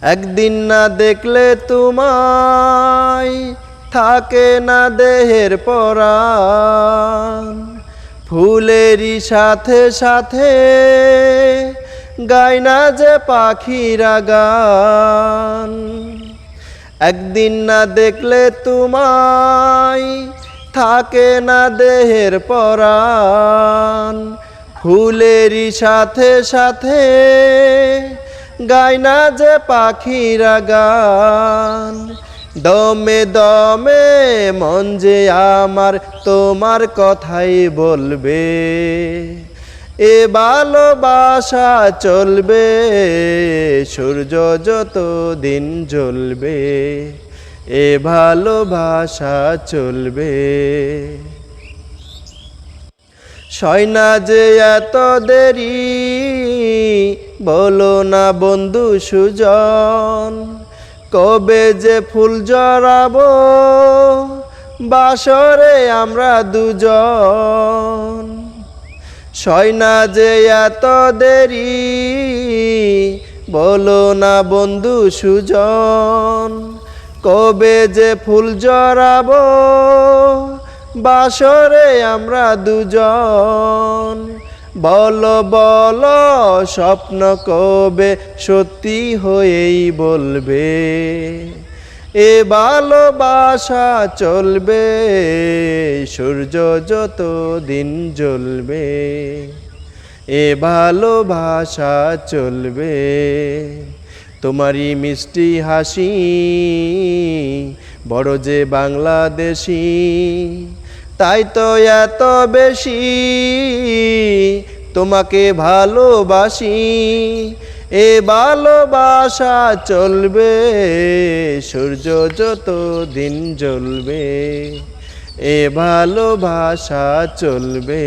একদিন না দেখলে তোমায় থাকে না দেহের পরাণ, ফুলেরই সাথে সাথে গায় না যে পাখিরা গান। একদিন না দেখলে তোমায় থাকে না দেহের পরাণ, ফুলেরই সাথে সাথে গায় না যে পাখিরা গান। দমে দমে মন যে আমার তোমার কথাই বলবে, এ ভালোবাসা চলবে সূর্য যত দিন জ্বলবে, এ ভালোবাসা চলবে। সয় না যে এত দেরি, বলো না বন্ধু সুজন, কবে যে ফুল জড়াবো বাসরে আমরা দুজন। সয় না যে এত দেরি, বলো না বন্ধু সুজন, কবে যে ফুল জড়াবো বাসরে আমরা দুজন। বলো বলো স্বপ্ন কবে সত্যি হয়েই বলবে, এ ভালোবাসা চলবে সূর্য যত দিন জ্বলবে, এ ভালোবাসা চলবে। তোমারই মিষ্টি হাসি বড় যে বাংলাদেশি, তাই তো এত বেশি তোমাকে ভালোবাসি, এ ভালোবাসা চলবে সূর্য যত দিন জ্বলবে, এ ভালোবাসা চলবে।